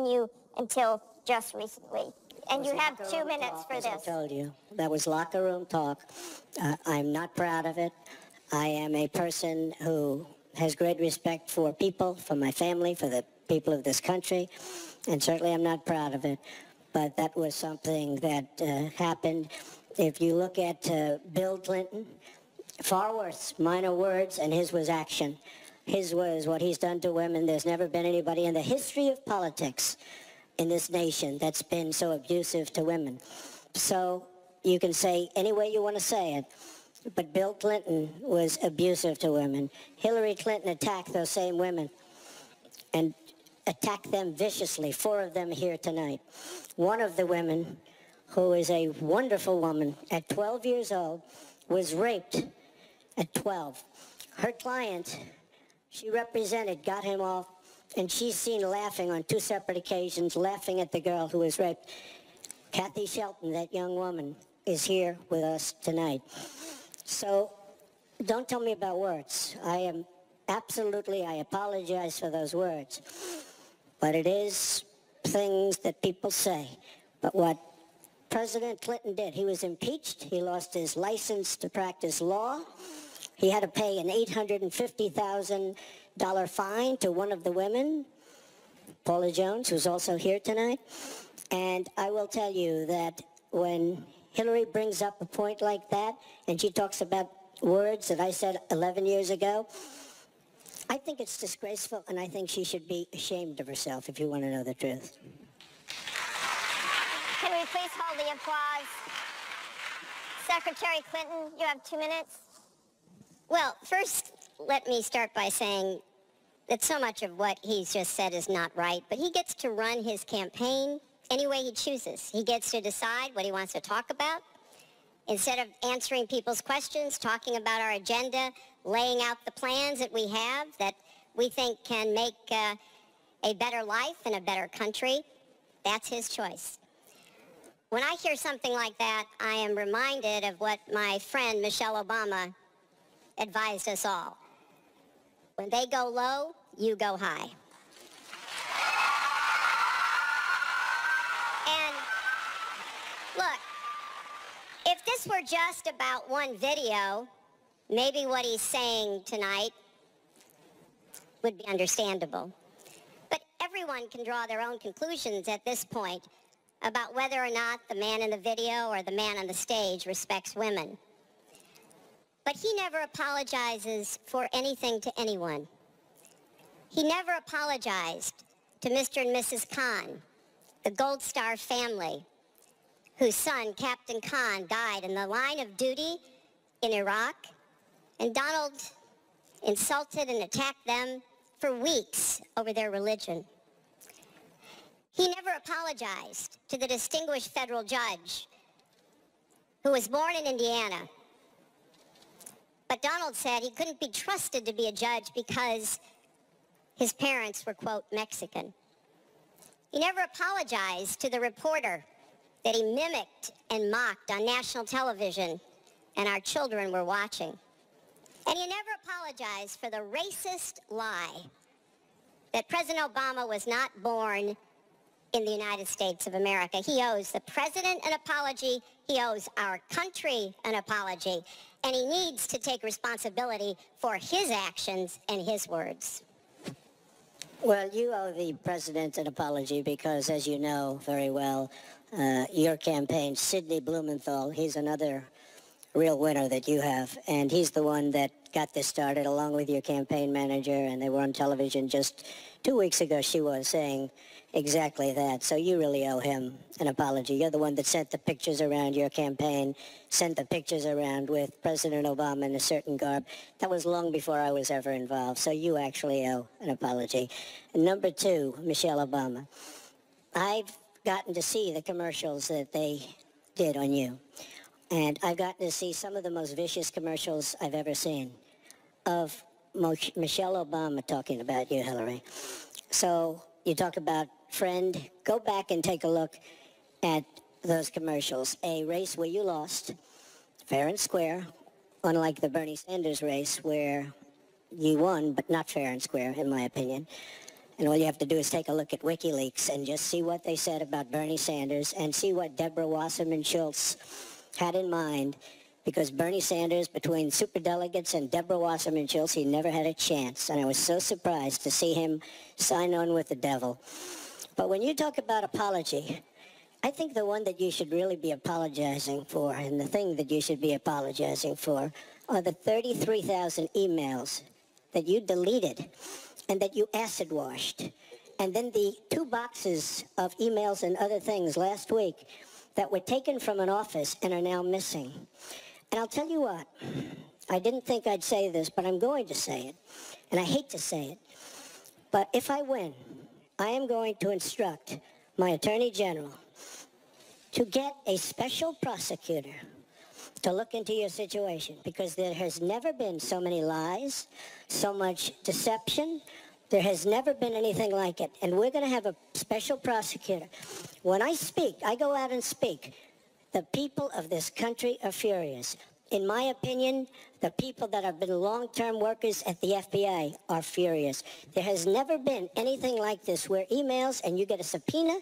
continue until just recently. And you have 2 minutes for this. As I told you, that was locker room talk. I'm not proud of it. I am a person who has great respect for people, for my family, for the people of this country, and certainly I'm not proud of it. But that was something that happened. If you look at Bill Clinton, far worse, minor words, and his was action. His was what he's done to women. There's never been anybody in the history of politics in this nation that's been so abusive to women. So you can say any way you want to say it, but Bill Clinton was abusive to women. Hillary Clinton attacked those same women and attacked them viciously, 4 of them here tonight. One of the women, who is a wonderful woman, at 12 years old, was raped at 12. Her client, she represented, got him off, and she's seen laughing on 2 separate occasions, laughing at the girl who was raped. Kathy Shelton, that young woman, is here with us tonight. So don't tell me about words. I apologize for those words. But it is things that people say. But what President Clinton did, he was impeached. He lost his license to practice law. He had to pay an $850,000 fine to one of the women, Paula Jones, who's also here tonight. And I will tell you that when Hillary brings up a point like that, and she talks about words that I said 11 years ago, I think it's disgraceful, and I think she should be ashamed of herself, if you want to know the truth. Can we please hold the applause? Secretary Clinton, you have 2 minutes. Well, first, let me start by saying that so much of what he's just said is not right, but he gets to run his campaign any way he chooses. He gets to decide what he wants to talk about. Instead of answering people's questions, talking about our agenda, laying out the plans that we have that we think can make a better life and a better country, that's his choice. When I hear something like that, I am reminded of what my friend Michelle Obama advised us all. When they go low, you go high. And look, if this were just about one video, maybe what he's saying tonight would be understandable. But everyone can draw their own conclusions at this point about whether or not the man in the video or the man on the stage respects women. But he never apologizes for anything to anyone. He never apologized to Mr. and Mrs. Khan, the Gold Star family, whose son, Captain Khan, died in the line of duty in Iraq, and Donald insulted and attacked them for weeks over their religion. He never apologized to the distinguished federal judge who was born in Indiana. But Donald said he couldn't be trusted to be a judge because his parents were, quote, Mexican. He never apologized to the reporter that he mimicked and mocked on national television and our children were watching. And he never apologized for the racist lie that President Obama was not born in the United States of America. He owes the president an apology. He owes our country an apology. And he needs to take responsibility for his actions and his words. Well, you owe the president an apology because, as you know very well, your campaign, Sidney Blumenthal, he's another real winner that you have, and he's the one that got this started along with your campaign manager, and they were on television just 2 weeks ago. She was saying exactly that, so you really owe him an apology. You're the one that sent the pictures around your campaign, sent the pictures around with President Obama in a certain garb. That was long before I was ever involved, so you actually owe an apology. And number 2, Michelle Obama. I've gotten to see the commercials that they did on you. And I've gotten to see some of the most vicious commercials I've ever seen of Michelle Obama talking about you, Hillary. So you talk about friend. Go back and take a look at those commercials. A race where you lost, fair and square, unlike the Bernie Sanders race where you won, but not fair and square, in my opinion. And all you have to do is take a look at WikiLeaks and just see what they said about Bernie Sanders and see what Deborah Wasserman Schultz had in mind. Because Bernie Sanders, between superdelegates and Deborah Wasserman Schultz, he never had a chance. And I was so surprised to see him sign on with the devil. But when you talk about apology, I think the one that you should really be apologizing for, and the thing that you should be apologizing for, are the 33,000 emails that you deleted and that you acid washed. And then the 2 boxes of emails and other things last week that were taken from an office and are now missing. And I'll tell you what, I didn't think I'd say this, but I'm going to say it. And I hate to say it. But if I win, I am going to instruct my Attorney General to get a special prosecutor to look into your situation, because there has never been so many lies, so much deception. There has never been anything like it. And we're going to have a special prosecutor. When I speak, I go out and speak. The people of this country are furious. In my opinion, the people that have been long-term workers at the FBI are furious. There has never been anything like this, where emails and you get a subpoena,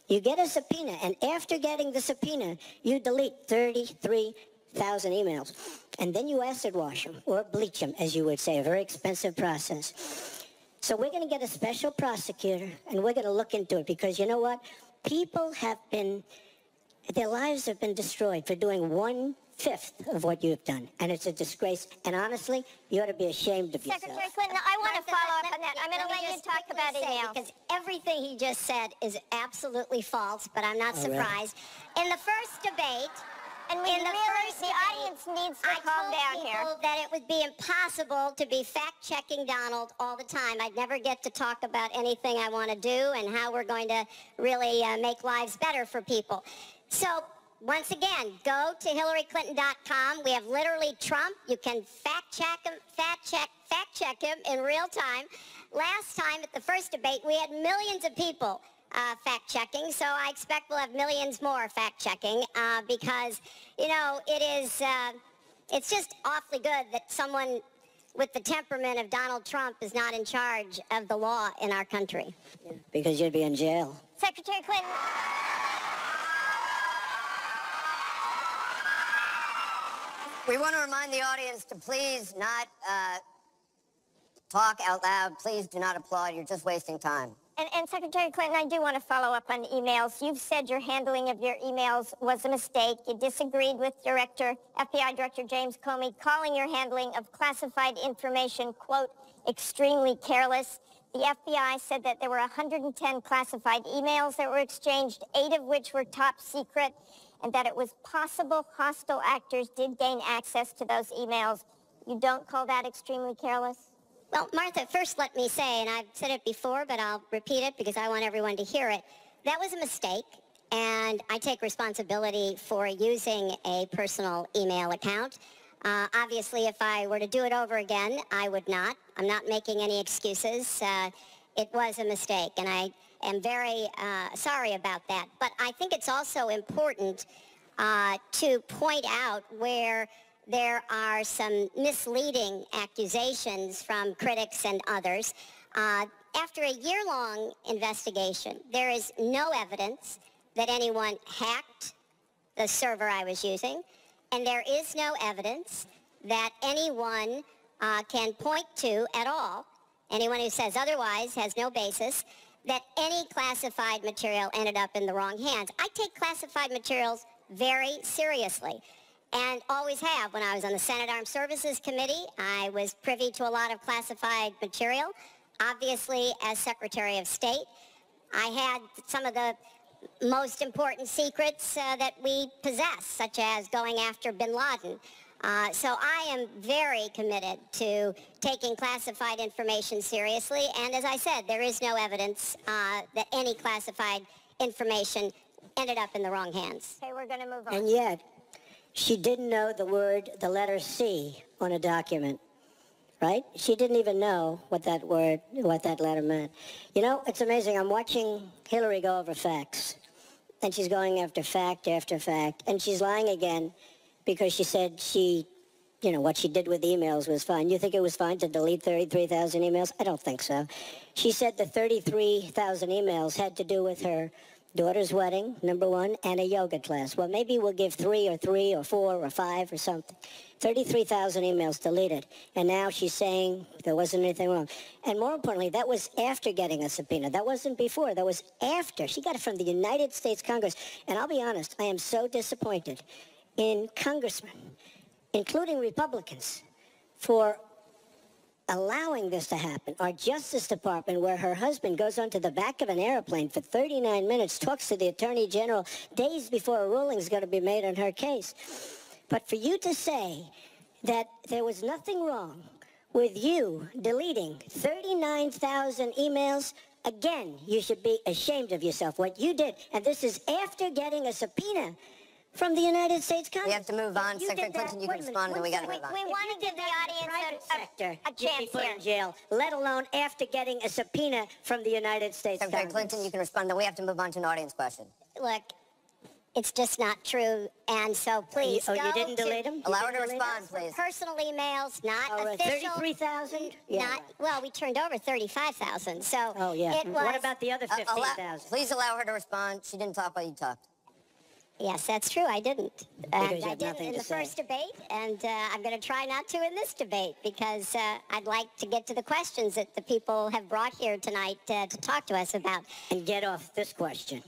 and after getting the subpoena, you delete 33,000 emails. And then you acid wash them, or bleach them, as you would say, a very expensive process. So we're going to get a special prosecutor, and we're going to look into it, because you know what? People have been, their lives have been destroyed for doing 1/5 of what you've done. And it's a disgrace. And honestly, you ought to be ashamed of yourself. Secretary Clinton, I want to follow up on that. I'm going to let you talk about emails. Because everything he just said is absolutely false, but I'm not surprised. In the first debate, and the audience needs to calm down here. I told people that it would be impossible to be fact-checking Donald all the time. I'd never get to talk about anything I want to do and how we're going to really make lives better for people. So, once again, go to HillaryClinton.com. We have literally Trump. You can fact-check him in real time. Last time at the first debate, we had millions of people fact-checking, so I expect we'll have millions more fact-checking because, you know, it's just awfully good that someone with the temperament of Donald Trump is not in charge of the law in our country. Yeah, because you'd be in jail. Secretary Clinton. We want to remind the audience to please not talk out loud. Please do not applaud. You're just wasting time. And Secretary Clinton, I do want to follow up on emails. You've said your handling of your emails was a mistake. You disagreed with FBI Director James Comey, calling your handling of classified information, quote, extremely careless. The FBI said that there were 110 classified emails that were exchanged, 8 of which were top secret, and that it was possible hostile actors did gain access to those emails. You don't call that extremely careless? Well, Martha, first let me say, and I've said it before, but I'll repeat it because I want everyone to hear it, that was a mistake, and I take responsibility for using a personal email account. Obviously, if I were to do it over again, I would not. I'm not making any excuses. It was a mistake, and I am very sorry about that. But I think it's also important to point out where there are some misleading accusations from critics and others. After a year-long investigation, there is no evidence that anyone hacked the server I was using, and there is no evidence that anyone can point to at all, anyone who says otherwise has no basis, that any classified material ended up in the wrong hands. I take classified materials very seriously, and always have. When I was on the Senate Armed Services Committee, I was privy to a lot of classified material. Obviously, as Secretary of State, I had some of the most important secrets that we possess, such as going after bin Laden. So I am very committed to taking classified information seriously, and as I said, there is no evidence that any classified information ended up in the wrong hands. Okay, we're going to move on. And yet, she didn't know the letter C on a document, right? She didn't even know what that letter meant. You know, it's amazing. I'm watching Hillary go over facts, and she's going after fact after fact, and she's lying again because she said she what she did with emails was fine. You think it was fine to delete 33,000 emails? I don't think so. She said the 33,000 emails had to do with her daughter's wedding, number one, and a yoga class. Well, maybe we'll give 3 or 4 or 5 or something. 33,000 emails deleted. And now she's saying there wasn't anything wrong. And more importantly, that was after getting a subpoena. That wasn't before. That was after. She got it from the United States Congress. And I'll be honest, I am so disappointed in congressmen, including Republicans, for allowing this to happen. Our Justice Department, where her husband goes onto the back of an airplane for 39 minutes, talks to the Attorney General days before a ruling is going to be made on her case. But for you to say that there was nothing wrong with you deleting 39,000 emails, again, you should be ashamed of yourself. What you did, and this is after getting a subpoena from the United States Congress. We have to move on. Secretary Clinton, you can respond, and then we got to move on. We want to give the audience a chance you'd be put in jail, let alone after getting a subpoena from the United States Secretary Congress. Clinton, you can respond, then we have to move on to an audience question. Look, it's just not true, and so please you go didn't to delete them? Allow her to respond, please. personal emails, not Oh, official. 33,000? Not well. We turned over 35,000, so Oh, yeah. it was. What about the other 15,000? Please allow her to respond. She didn't talk while you talked. Yes, that's true. I didn't. And you I have didn't nothing in to the say. first debate, and I'm going to try not to in this debate because I'd like to get to the questions that the people have brought here tonight to talk to us about. And get off this question.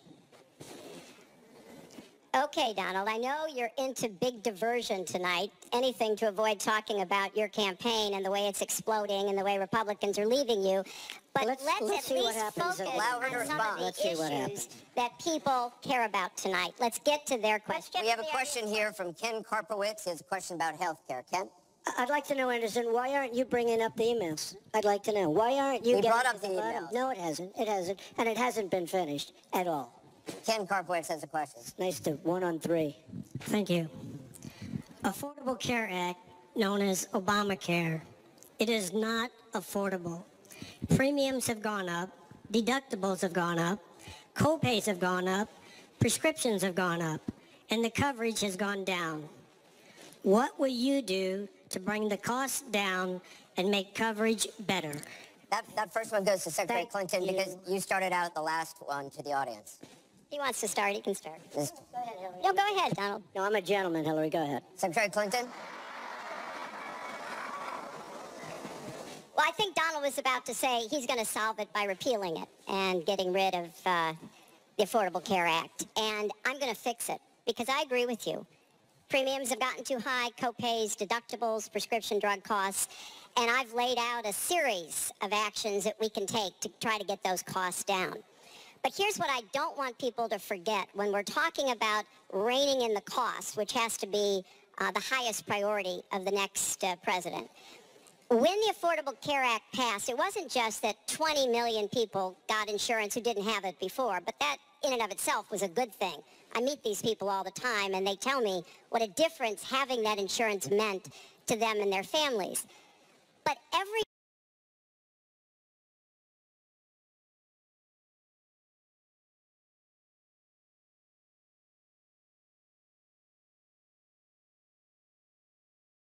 Okay, Donald, I know you're into big diversion tonight, anything to avoid talking about your campaign and the way it's exploding and the way Republicans are leaving you. But let's let's at see what least happens. focus Allow her to on some respond. of Let's the see what issues happens. that people care about tonight. Let's get to their questions. We have a question here from Ken Karpowicz. He has a question about health care. Ken? I'd like to know, Anderson, why aren't you bringing up the emails? I'd like to know. Why aren't you We getting brought to up the bottom? emails. No, it hasn't. It hasn't. And it hasn't been finished at all. Ken Karpowicz has a question. Nice to 1 on 3. Thank you. Affordable Care Act, known as Obamacare, it is not affordable. Premiums have gone up, deductibles have gone up, co-pays have gone up, prescriptions have gone up, and the coverage has gone down. What will you do to bring the costs down and make coverage better? That first one goes to Secretary Thank Clinton you. because you started out the last one to the audience. He wants to start. He can start. This- No, go ahead, Donald. No, I'm a gentleman, Hillary. Go ahead. Secretary Clinton? Well, I think Donald was about to say he's going to solve it by repealing it and getting rid of the Affordable Care Act. And I'm going to fix it because I agree with you. Premiums have gotten too high, co-pays, deductibles, prescription drug costs, and I've laid out a series of actions that we can take to try to get those costs down. But here's what I don't want people to forget when we're talking about reining in the costs, which has to be the highest priority of the next president. When the Affordable Care Act passed, it wasn't just that 20 million people got insurance who didn't have it before, but that in and of itself was a good thing. I meet these people all the time, and they tell me what a difference having that insurance meant to them and their families. But every